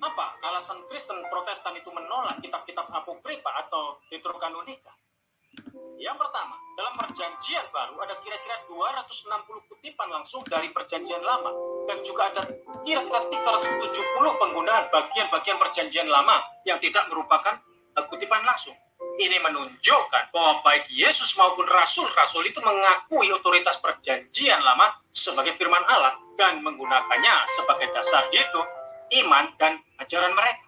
Apa alasan Kristen Protestan itu menolak kitab-kitab apokrifa atau Deuterokanonika? Yang pertama, dalam perjanjian baru ada kira-kira 260 kutipan langsung dari perjanjian lama, dan juga ada kira-kira 370 penggunaan bagian-bagian perjanjian lama yang tidak merupakan kutipan langsung. Ini menunjukkan bahwa baik Yesus maupun rasul-rasul itu mengakui otoritas perjanjian lama sebagai firman Allah dan menggunakannya sebagai dasar hidup, iman, dan ajaran mereka.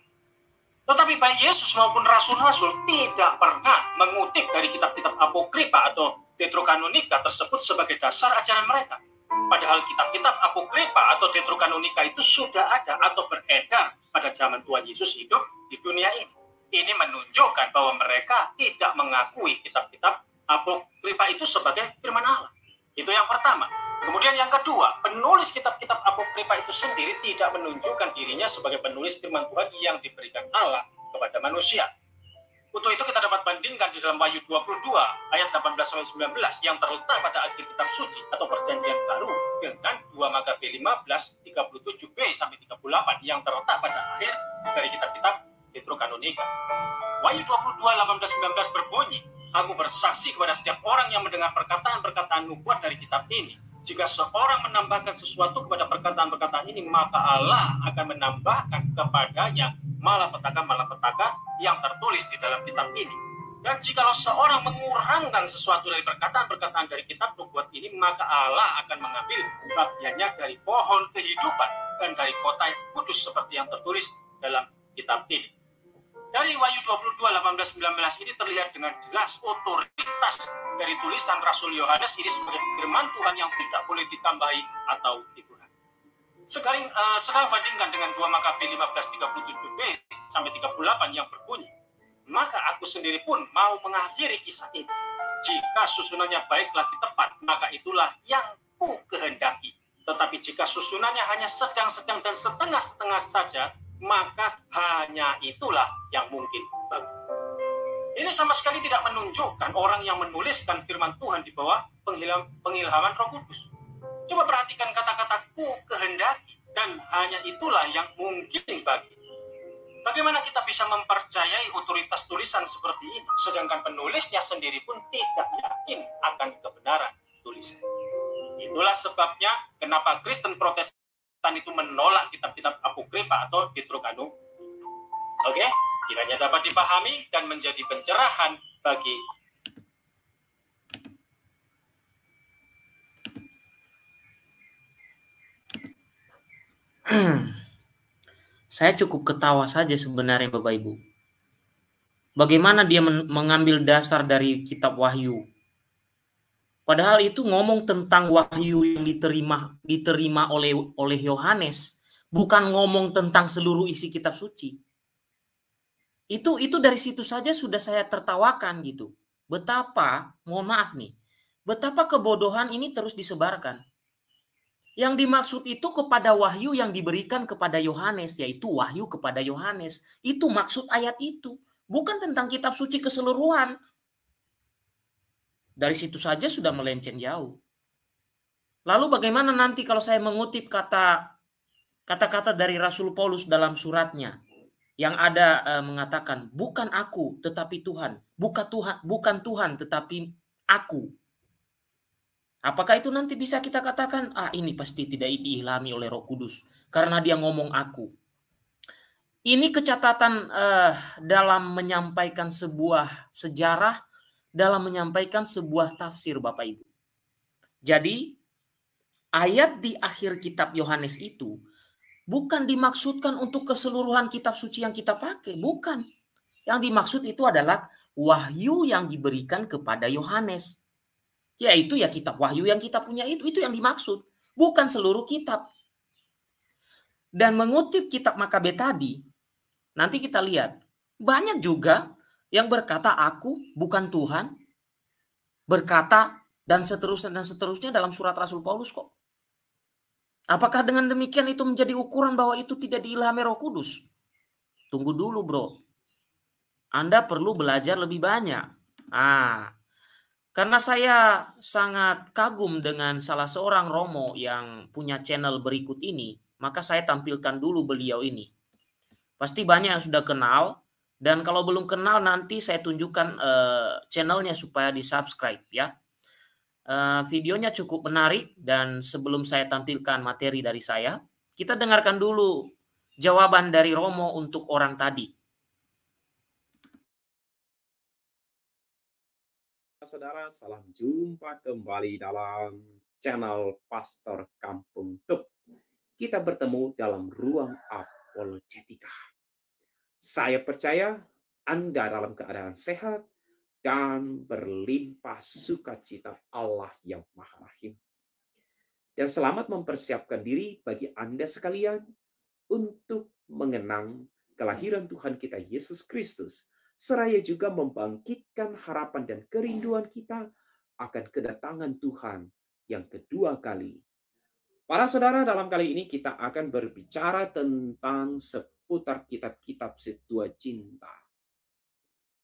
Tetapi baik Yesus maupun rasul-rasul tidak pernah mengutip dari kitab-kitab apokrifa atau Deuterokanonika tersebut sebagai dasar ajaran mereka. Padahal kitab-kitab apokrifa atau Deuterokanonika itu sudah ada atau beredar pada zaman Tuhan Yesus hidup di dunia ini. Ini menunjukkan bahwa mereka tidak mengakui kitab-kitab apokrifa itu sebagai firman Allah. Itu yang pertama. Kemudian yang kedua, penulis kitab-kitab apokrifa itu sendiri tidak menunjukkan dirinya sebagai penulis firman Tuhan yang diberikan Allah kepada manusia. Untuk itu kita dapat bandingkan di dalam Wahyu 22 ayat 18-19 yang terletak pada Alkitab Suci atau Perjanjian Baru dengan 2 Makabe 15 37b sampai 38 yang terletak pada akhir dari kitab-kitab Deuterokanonika. Wahyu 22 18-19 berbunyi, "Aku bersaksi kepada setiap orang yang mendengar perkataan-perkataan nubuat dari kitab ini. Jika seorang menambahkan sesuatu kepada perkataan-perkataan ini, maka Allah akan menambahkan kepadanya malapetaka-malapetaka yang tertulis di dalam kitab ini. Dan jikalau seorang mengurangkan sesuatu dari perkataan-perkataan dari kitab nubuat ini, maka Allah akan mengambil bagiannya dari pohon kehidupan dan dari kota yang kudus seperti yang tertulis dalam kitab ini." Dari Wahyu 22, 18-19 ini terlihat dengan jelas otoritas dari tulisan Rasul Yohanes ini sebagai firman Tuhan yang tidak boleh ditambahi atau dikurangi. Sekarang bandingkan dengan 2 Makabe 15:37b sampai 38 yang berbunyi, "Maka aku sendiri pun mau mengakhiri kisah ini. Jika susunannya baik lagi tepat, maka itulah yang ku kehendaki. Tetapi jika susunannya hanya sedang-sedang dan setengah-setengah saja, maka hanya itulah yang mungkin bagi." Ini sama sekali tidak menunjukkan orang yang menuliskan firman Tuhan di bawah pengilhaman Roh Kudus. Coba perhatikan kata-kata "ku kehendaki" dan "hanya itulah yang mungkin bagi." Bagaimana kita bisa mempercayai otoritas tulisan seperti ini, sedangkan penulisnya sendiri pun tidak yakin akan kebenaran tulisan? Itulah sebabnya kenapa Kristen Protestan itu menolak kitab-kitab apokrifa atau Deuterokanonika. Oke, kiranya dapat dipahami dan menjadi pencerahan bagi Saya cukup ketawa saja sebenarnya Bapak Ibu. Bagaimana dia mengambil dasar dari kitab Wahyu? Padahal itu ngomong tentang wahyu yang diterima oleh Yohanes, bukan ngomong tentang seluruh isi kitab suci. Itu dari situ saja sudah saya tertawakan gitu. Betapa, mohon maaf nih, betapa kebodohan ini terus disebarkan. Yang dimaksud itu kepada wahyu yang diberikan kepada Yohanes, yaitu wahyu kepada Yohanes. Itu maksud ayat itu, bukan tentang kitab suci keseluruhan. Dari situ saja sudah melenceng jauh. Lalu bagaimana nanti kalau saya mengutip kata-kata dari Rasul Paulus dalam suratnya yang ada mengatakan bukan aku tetapi Tuhan, bukan Tuhan tetapi aku. Apakah itu nanti bisa kita katakan ini pasti tidak diilhami oleh Roh Kudus karena dia ngomong aku. Ini kecatatan dalam menyampaikan sebuah sejarah, dalam menyampaikan sebuah tafsir Bapak Ibu. Jadi ayat di akhir kitab Yohanes itu bukan dimaksudkan untuk keseluruhan kitab suci yang kita pakai, bukan. Yang dimaksud itu adalah wahyu yang diberikan kepada Yohanes. Yaitu ya kitab wahyu yang kita punya itu yang dimaksud, bukan seluruh kitab. Dan mengutip kitab Makabe tadi, nanti kita lihat, banyak juga yang berkata aku bukan Tuhan, berkata dan seterusnya dalam surat Rasul Paulus kok. Apakah dengan demikian itu menjadi ukuran bahwa itu tidak diilhami Roh Kudus? Tunggu dulu bro. Anda perlu belajar lebih banyak. Karena saya sangat kagum dengan salah seorang Romo yang punya channel berikut ini, maka saya tampilkan dulu beliau ini. Pasti banyak yang sudah kenal, dan kalau belum kenal nanti saya tunjukkan channelnya supaya di-subscribe ya. Videonya cukup menarik, dan sebelum saya tampilkan materi dari saya, kita dengarkan dulu jawaban dari Romo untuk orang tadi. Saudara, salam jumpa kembali dalam channel Pastor Kampung Tup. Kita bertemu dalam ruang apologetika. Saya percaya Anda dalam keadaan sehat dan berlimpah sukacita Allah yang Maha Rahim. Dan selamat mempersiapkan diri bagi Anda sekalian untuk mengenang kelahiran Tuhan kita Yesus Kristus, seraya juga membangkitkan harapan dan kerinduan kita akan kedatangan Tuhan yang kedua kali. Para saudara, dalam kali ini kita akan berbicara tentang seputar kitab-kitab Septuaginta.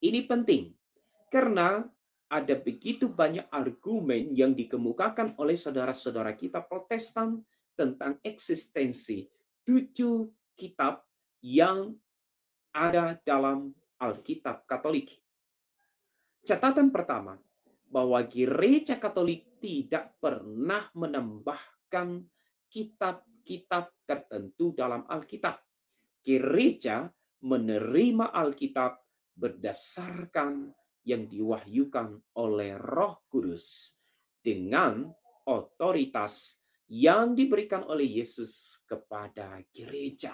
Ini penting karena ada begitu banyak argumen yang dikemukakan oleh saudara-saudara kita Protestan tentang eksistensi 7 kitab yang ada dalam Alkitab Katolik. Catatan pertama, bahwa Gereja Katolik tidak pernah menambahkan kitab-kitab tertentu dalam Alkitab. Gereja menerima Alkitab berdasarkan yang diwahyukan oleh Roh Kudus dengan otoritas yang diberikan oleh Yesus kepada gereja.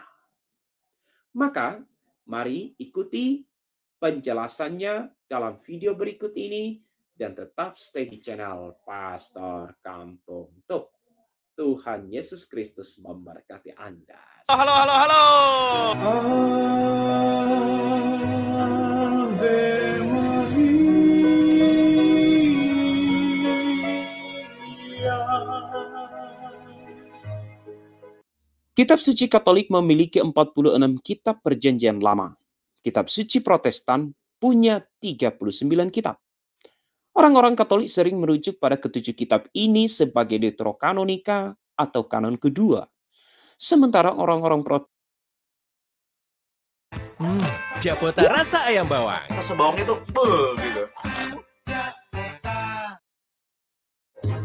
Maka, mari ikuti penjelasannya dalam video berikut ini dan tetap stay di channel Pastor Kampung Tup. Tuhan Yesus Kristus memberkati Anda. Halo. Ave Maria. Kitab suci Katolik memiliki 46 kitab Perjanjian Lama. Kitab suci Protestan punya 39 kitab. Orang-orang Katolik sering merujuk pada ketujuh kitab ini sebagai Deuterokanonika atau kanon kedua. Sementara orang-orang Protestan Japota rasa ayam bawang. Rasa bawangnya tuh gitu.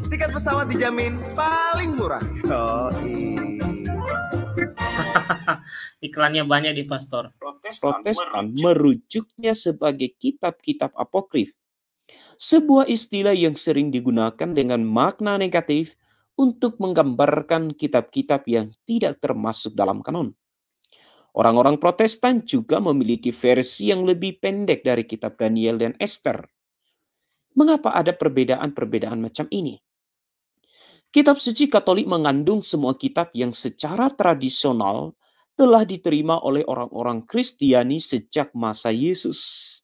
Tiket pesawat dijamin paling murah. Iklannya banyak di Pastor. Protestan merujuknya sebagai kitab-kitab apokrif. Sebuah istilah yang sering digunakan dengan makna negatif untuk menggambarkan kitab-kitab yang tidak termasuk dalam kanon. Orang-orang Protestan juga memiliki versi yang lebih pendek dari kitab Daniel dan Esther. Mengapa ada perbedaan-perbedaan macam ini? Kitab suci Katolik mengandung semua kitab yang secara tradisional telah diterima oleh orang-orang Kristiani sejak masa Yesus.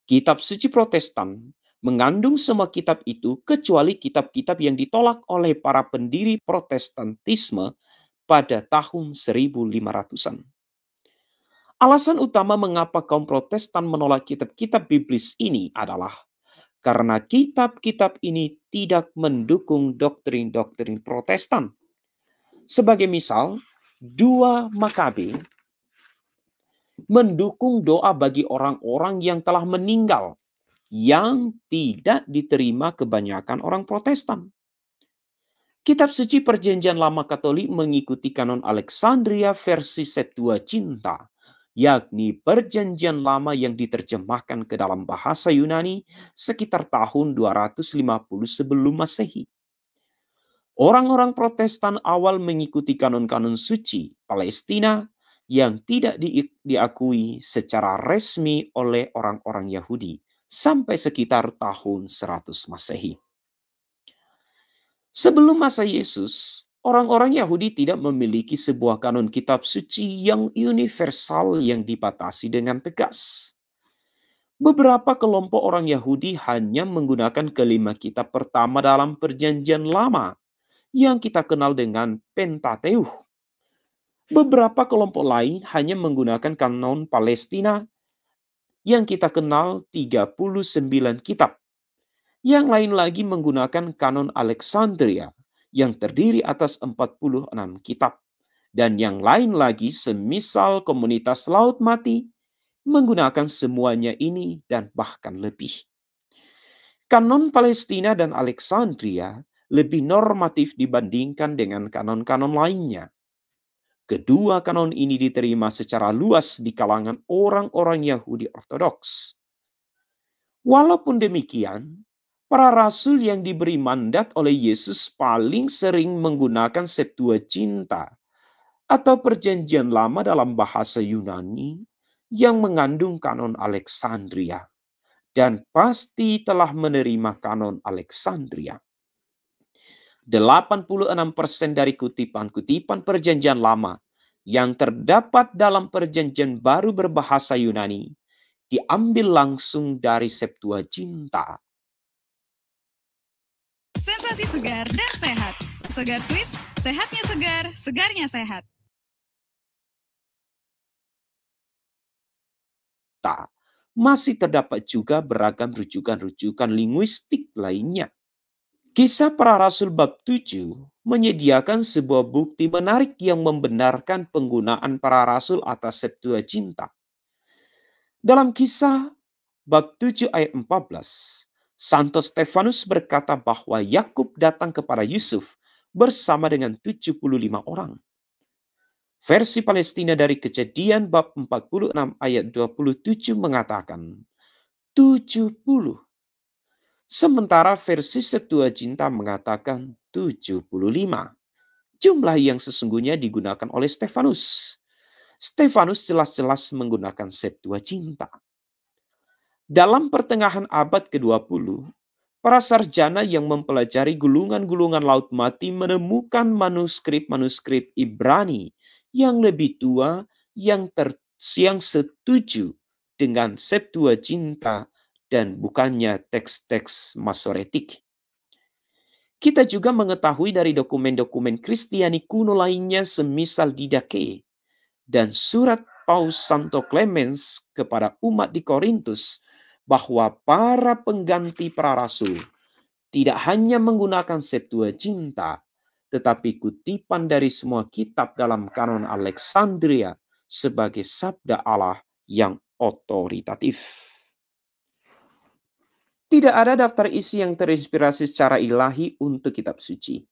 Kitab suci Protestan mengandung semua kitab itu kecuali kitab-kitab yang ditolak oleh para pendiri Protestantisme pada tahun 1500-an. Alasan utama mengapa kaum Protestan menolak kitab-kitab biblis ini adalah karena kitab-kitab ini tidak mendukung doktrin-doktrin Protestan. Sebagai misal, 2 Makabe mendukung doa bagi orang-orang yang telah meninggal yang tidak diterima kebanyakan orang Protestan. Kitab suci Perjanjian Lama Katolik mengikuti kanon Alexandria versi Septuaginta, yakni Perjanjian Lama yang diterjemahkan ke dalam bahasa Yunani sekitar tahun 250 sebelum Masehi. Orang-orang Protestan awal mengikuti kanon-kanon suci Palestina yang tidak diakui secara resmi oleh orang-orang Yahudi sampai sekitar tahun 100 Masehi. Sebelum masa Yesus, orang-orang Yahudi tidak memiliki sebuah kanon kitab suci yang universal yang dibatasi dengan tegas. Beberapa kelompok orang Yahudi hanya menggunakan kelima kitab pertama dalam Perjanjian Lama yang kita kenal dengan Pentateuch. Beberapa kelompok lain hanya menggunakan kanon Palestina yang kita kenal 39 kitab. Yang lain lagi menggunakan kanon Alexandria yang terdiri atas 46 kitab. dan yang lain lagi semisal komunitas Laut Mati menggunakan semuanya ini dan bahkan lebih. Kanon Palestina dan Alexandria lebih normatif dibandingkan dengan kanon-kanon lainnya. Kedua kanon ini diterima secara luas di kalangan orang-orang Yahudi Ortodoks. Walaupun demikian, para rasul yang diberi mandat oleh Yesus paling sering menggunakan Septuaginta atau Perjanjian Lama dalam bahasa Yunani yang mengandung kanon Alexandria, dan pasti telah menerima kanon Alexandria. 86% dari kutipan-kutipan Perjanjian Lama yang terdapat dalam Perjanjian Baru berbahasa Yunani diambil langsung dari Septuaginta. Sensasi segar dan sehat. Segar Twist, sehatnya segar, segarnya sehat. Masih terdapat juga beragam rujukan-rujukan linguistik lainnya. Kisah Para Rasul bab 7 menyediakan sebuah bukti menarik yang membenarkan penggunaan para rasul atas Septuaginta. Dalam Kisah bab 7 ayat 14, Santo Stefanus berkata bahwa Yakub datang kepada Yusuf bersama dengan 75 orang. Versi Palestina dari Kejadian bab 46 ayat 27 mengatakan 70. Sementara versi Septuaginta mengatakan 75. Jumlah yang sesungguhnya digunakan oleh Stefanus. Stefanus jelas-jelas menggunakan Septuaginta. Dalam pertengahan abad ke-20, para sarjana yang mempelajari gulungan-gulungan Laut Mati menemukan manuskrip-manuskrip Ibrani yang lebih tua yang setuju dengan Septuaginta dan bukannya teks-teks Masoretik. Kita juga mengetahui dari dokumen-dokumen Kristiani kuno lainnya semisal Didache dan surat Paus Santo Clemens kepada umat di Korintus bahwa para pengganti para rasul tidak hanya menggunakan Septuaginta, tetapi kutipan dari semua kitab dalam kanon Alexandria sebagai sabda Allah yang otoritatif. Tidak ada daftar isi yang terinspirasi secara ilahi untuk kitab suci.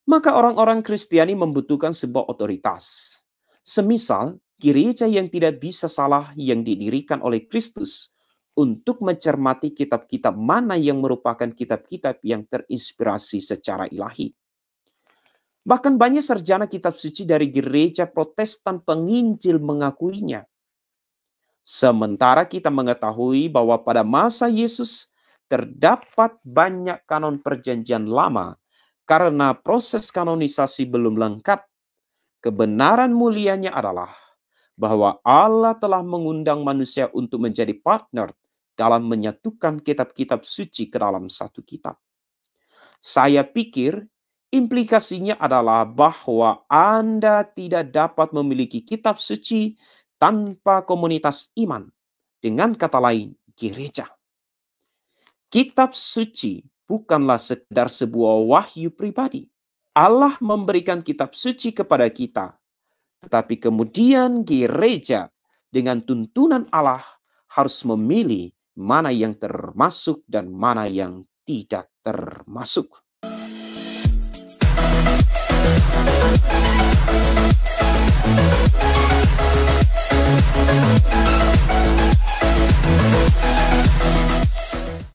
Maka orang-orang Kristiani membutuhkan sebuah otoritas. Semisal gereja yang tidak bisa salah yang didirikan oleh Kristus untuk mencermati kitab-kitab mana yang merupakan kitab-kitab yang terinspirasi secara ilahi. Bahkan banyak sarjana kitab suci dari gereja Protestan penginjil mengakuinya. Sementara kita mengetahui bahwa pada masa Yesus terdapat banyak kanon Perjanjian Lama karena proses kanonisasi belum lengkap. Kebenaran mulianya adalah bahwa Allah telah mengundang manusia untuk menjadi partner dalam menyatukan kitab-kitab suci ke dalam satu kitab. Saya pikir implikasinya adalah bahwa Anda tidak dapat memiliki kitab suci tanpa komunitas iman. Dengan kata lain, gereja. Kitab suci bukanlah sekedar sebuah wahyu pribadi. Allah memberikan kitab suci kepada kita. Tetapi kemudian gereja dengan tuntunan Allah harus memilih mana yang termasuk dan mana yang tidak termasuk.